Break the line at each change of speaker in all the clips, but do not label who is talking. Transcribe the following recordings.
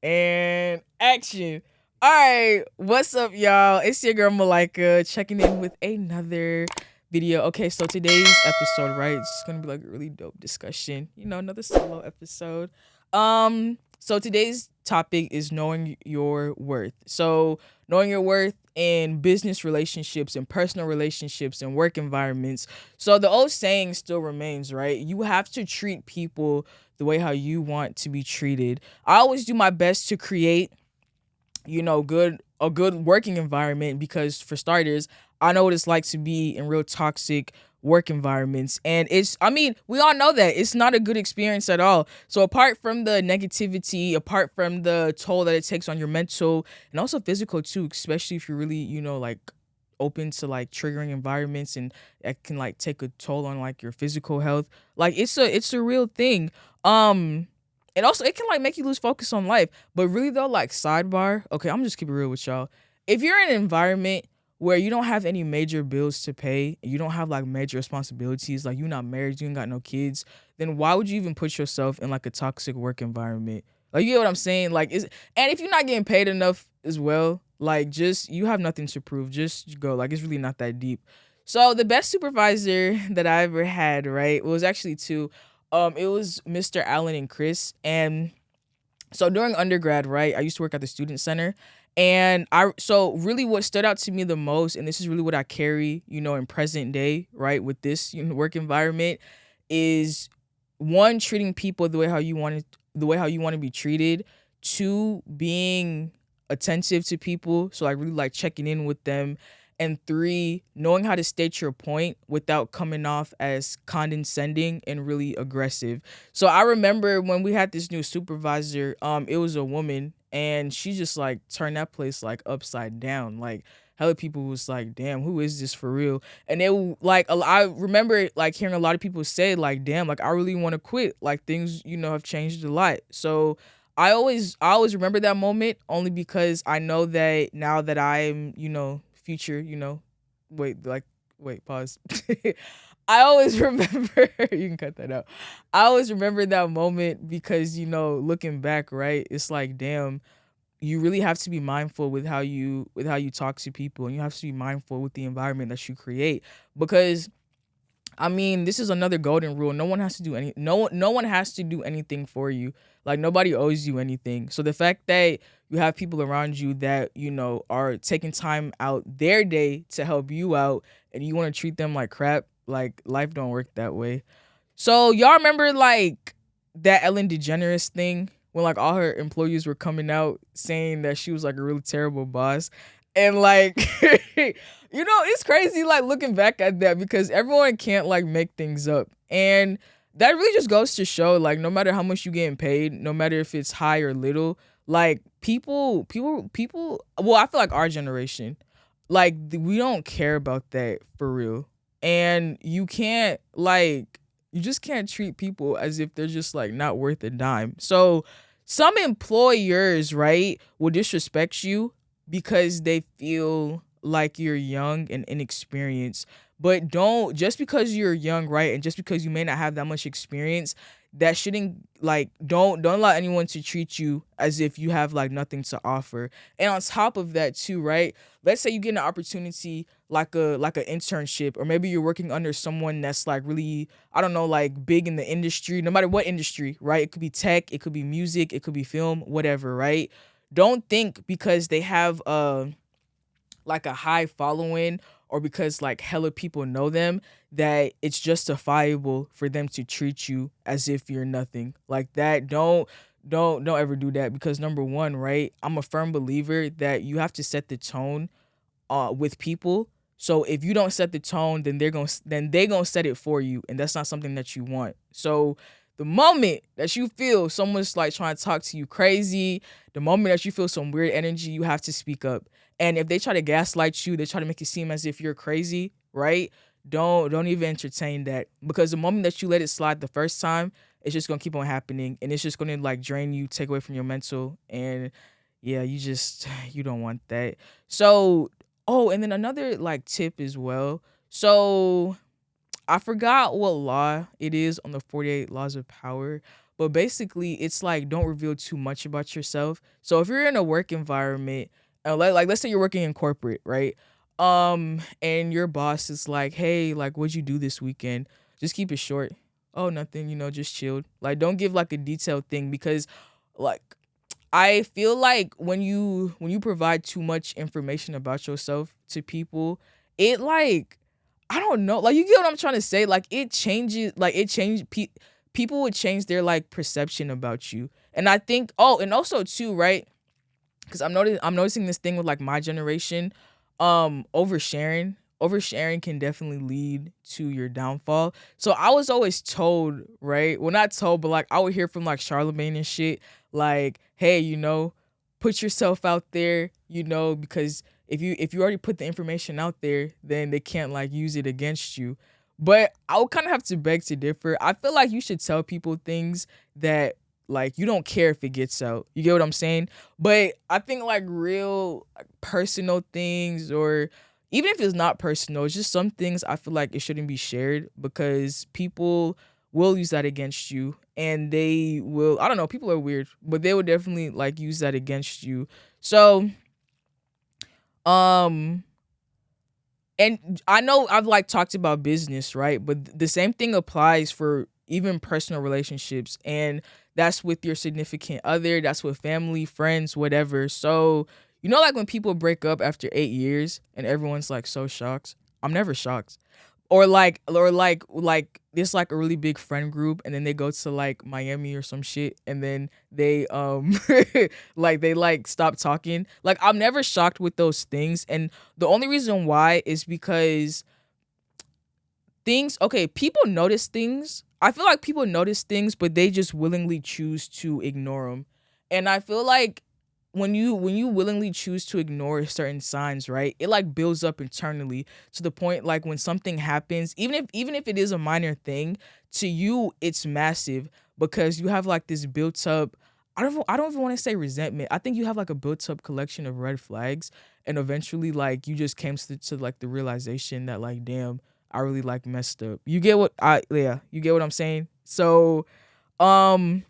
And action. All right, what's up, y'all? It's your girl Malika checking in with another video. Okay, so today's episode, right? It's gonna be like a really dope discussion. Another solo episode. So today's topic is knowing your worth. So knowing your worth in business relationships and personal relationships and work environments. So the old saying still remains, right? You have to treat people the way how you want to be treated. I always do my best to create, a good working environment because for starters, I know what it's like to be in real toxic work environments. And we all know that it's not a good experience at all. So apart from the negativity, apart from the toll that it takes on your mental and also physical too, especially if you're really, like open to like triggering environments and that can like take a toll on like your physical health. Like it's a real thing. And also it can like make you lose focus on life. But really though, like sidebar, okay, I'm just keep it real with y'all. If you're in an environment where you don't have any major bills to pay, you don't have like major responsibilities, like you're not married, you ain't got no kids, then why would you even put yourself in like a toxic work environment? Like you get what I'm saying? Like is and if you're not getting paid enough as well, like just you have nothing to prove. Just go. Like it's really not that deep. So the best supervisor that I ever had, right, was actually two. It was Mr. Allen and Chris. And so during undergrad, right, I used to work at the student center. And I so really what stood out to me the most, and this is really what I carry, in present day, right, with this work environment, is one, treating people the way how you want to be treated. Two, being attentive to people, so like really like checking in with them. And three, knowing how to state your point without coming off as condescending and really aggressive. So I remember when we had this new supervisor, it was a woman, and she just like turned that place like upside down. Like hella people was like, damn, who is this for real? And they like I remember like hearing a lot of people say like, damn, like I really want to quit. Like things, have changed a lot. So I always remember that moment only because I know that now that I'm, future, wait, like wait, pause. I always remember you can cut that out. I always remember that moment because, looking back, right, it's like, damn, you really have to be mindful with how you talk to people, and you have to be mindful with the environment that you create. Because this is another golden rule. No one has to do anything for you. Like nobody owes you anything. So the fact that you have people around you that, are taking time out their day to help you out, and you want to treat them like crap, like life don't work that way. So y'all remember like that Ellen DeGeneres thing when like all her employees were coming out saying that she was like a really terrible boss. And like it's crazy like looking back at that because everyone can't like make things up. And that really just goes to show like no matter how much you getting paid, no matter if it's high or little, like people well, I feel like our generation, like we don't care about that for real. And you just can't treat people as if they're just like not worth a dime. So some employers, right, will disrespect you because they feel like you're young and inexperienced. But don't just because you're young, right, and just because you may not have that much experience, that shouldn't like don't allow anyone to treat you as if you have like nothing to offer. And on top of that too, right? Let's say you get an opportunity like a internship, or maybe you're working under someone that's like really, I don't know, like big in the industry, no matter what industry, right? It could be tech, it could be music, it could be film, whatever, right? Don't think because they have like a high following, or because like hella people know them, that it's justifiable for them to treat you as if you're nothing. Like that, don't ever do that, because number one, right, I'm a firm believer that you have to set the tone with people. So if you don't set the tone, then they gonna set it for you, and that's not something that you want. So the moment that you feel someone's like trying to talk to you crazy, the moment that you feel some weird energy, you have to speak up. And if they try to gaslight you, they try to make it seem as if you're crazy, right? Don't even entertain that, because the moment that you let it slide the first time, it's just gonna keep on happening, and it's just gonna like drain you, take away from your mental, and yeah, you don't want that. So, oh, and then another like tip as well. So I forgot what law it is on the 48 laws of power, but basically it's like don't reveal too much about yourself. So if you're in a work environment, like let's say you're working in corporate, right? And your boss is like, "Hey, like what'd you do this weekend?" Just keep it short. "Oh, nothing, just chilled." Like don't give like a detailed thing because like I feel like when you provide too much information about yourself to people, it like I don't know, like you get what I'm trying to say. Like it changes, like it changed. People would change their like perception about you, and I think. Oh, and also too, right? Because I'm noticing this thing with like my generation, oversharing can definitely lead to your downfall. So I was always told, right? Well, not told, but like I would hear from like Charlemagne and shit, like, hey, put yourself out there, because if you already put the information out there, then they can't like use it against you. But I would kind of have to beg to differ. I feel like you should tell people things that like you don't care if it gets out. You get what I'm saying? But I think like real like, personal things, or even if it's not personal, it's just some things I feel like it shouldn't be shared because people will use that against you, and they will, I don't know, people are weird, but they will definitely like use that against you. So, um and I know I've like talked about business, right? But the same thing applies for even personal relationships. And that's with your significant other, that's with family, friends, whatever. So, like when people break up after 8 years and everyone's like so shocked. I'm never shocked. Or like there's like a really big friend group and then they go to like Miami or some shit and then they like they like stop talking. Like I'm never shocked with those things, and the only reason why is because people notice things. I feel like people notice things, but they just willingly choose to ignore them. And I feel like when you willingly choose to ignore certain signs, right? It like builds up internally to the point like when something happens, even if it is a minor thing, to you it's massive because you have like this built up. I don't even want to say resentment. I think you have like a built up collection of red flags, and eventually like you just came to like the realization that like damn, I really like messed up. You get what I'm saying? So, um,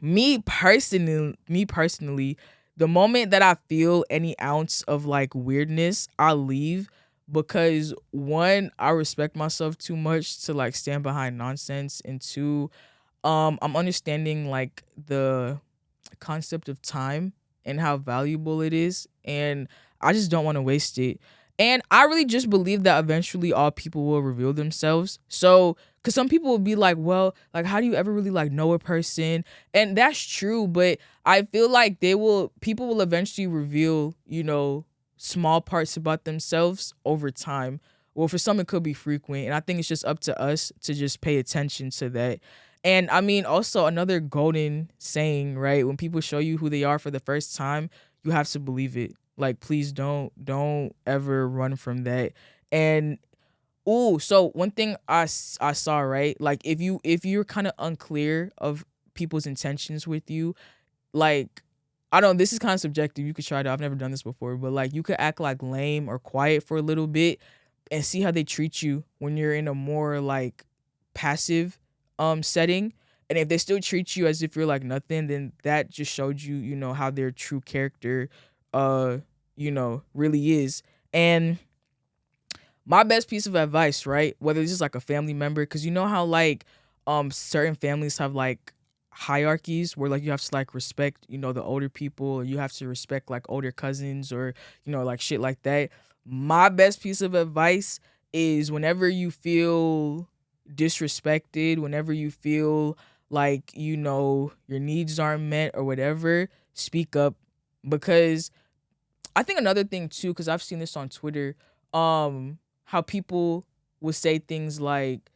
me personally, the moment that I feel any ounce of like weirdness, I leave because one, I respect myself too much to like stand behind nonsense, and two, I'm understanding like the concept of time and how valuable it is, and I just don't want to waste it. And I really just believe that eventually all people will reveal themselves. So, cuz some people will be like, "Well, like how do you ever really like know a person?" And that's true, but I feel like people will eventually reveal, small parts about themselves over time. Well, for some it could be frequent, and I think it's just up to us to just pay attention to that. And I mean, also another golden saying, right? When people show you who they are for the first time, you have to believe it. Like, please don't ever run from that. And so one thing I saw, right? Like, if you're kind of unclear of people's intentions with you, like, I don't. This is kind of subjective. You could try it. I've never done this before, but like, you could act like lame or quiet for a little bit and see how they treat you when you're in a more like passive setting. And if they still treat you as if you're like nothing, then that just showed you, how their true character uh really is. And my best piece of advice, right? Whether it's just like a family member, because you know how like certain families have like hierarchies where like you have to like respect, the older people, or you have to respect like older cousins, or like shit like that. My best piece of advice is whenever you feel disrespected, whenever you feel like your needs aren't met or whatever, speak up. Because I think another thing too, because I've seen this on Twitter, how people would say things like,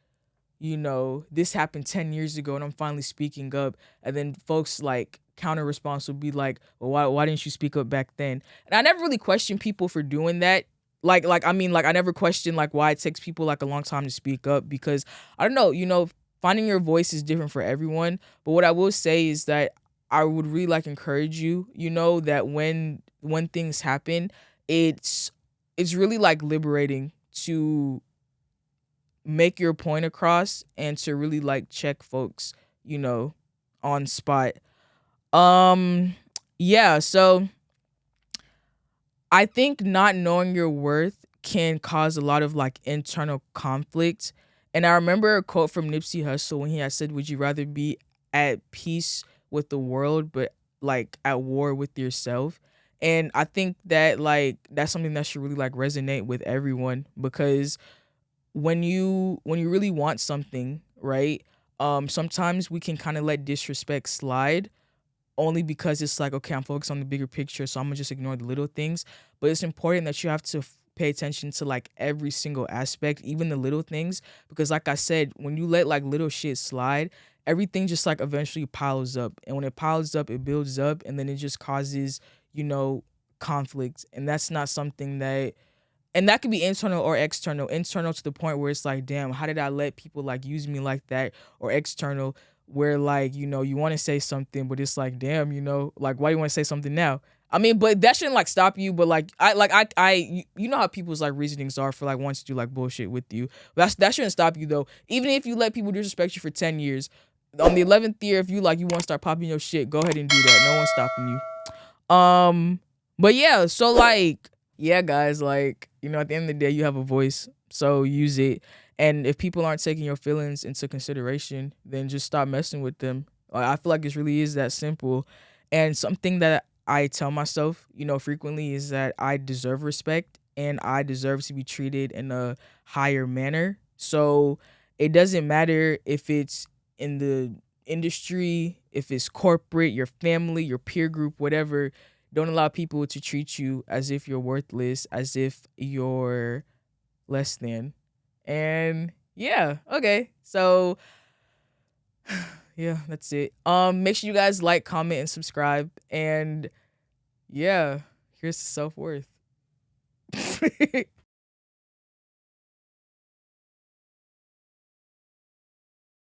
this happened 10 years ago and I'm finally speaking up. And then folks like counter response would be like, well, why didn't you speak up back then? And I never really questioned people for doing that. I mean, like I never questioned like why it takes people like a long time to speak up, because I don't know, finding your voice is different for everyone. But what I will say is that I would really like encourage you, that when things happen, it's really like liberating to make your point across and to really like check folks, you know, on spot. Um, yeah, so I think not knowing your worth can cause a lot of like internal conflict. And I remember a quote from Nipsey Hussle when he had said, "Would you rather be at peace with the world, but like at war with yourself?" And I think that like that's something that should really like resonate with everyone, because when you really want something, right? Sometimes we can kind of let disrespect slide, only because it's like, okay, I'm focused on the bigger picture, so I'm gonna just ignore the little things. But it's important that you have to pay attention to like every single aspect, even the little things, because like I said, when you let like little shit slide, everything just like eventually piles up, and when it piles up, it builds up, and then it just causes, you know, conflict, and that's not something that, and that could be internal or external. Internal to the point where it's like, damn, how did I let people like use me like that? Or external, where like, you know, you want to say something, but it's like, damn, you know, like, why do you want to say something now? I mean, but that shouldn't like stop you. But like, you know how people's like reasonings are for like wanting to do like bullshit with you. That shouldn't stop you though. Even if you let people disrespect you for 10 years, on the 11th year, if you like, you want to start popping your shit, go ahead and do that. No one's stopping you. But yeah, so like, yeah, guys, like, you know, at the end of the day, you have a voice, so use it. And if people aren't taking your feelings into consideration, then just stop messing with them. Like, I feel like it really is that simple. And something that I tell myself, you know, frequently is that I deserve respect and I deserve to be treated in a higher manner. So it doesn't matter if it's in the industry, if it's corporate, your family, your peer group, whatever. Don't allow people to treat you as if you're worthless, as if you're less than. And yeah, okay. So yeah, that's it. Make sure you guys like, comment, and subscribe. And yeah, here's the self-worth.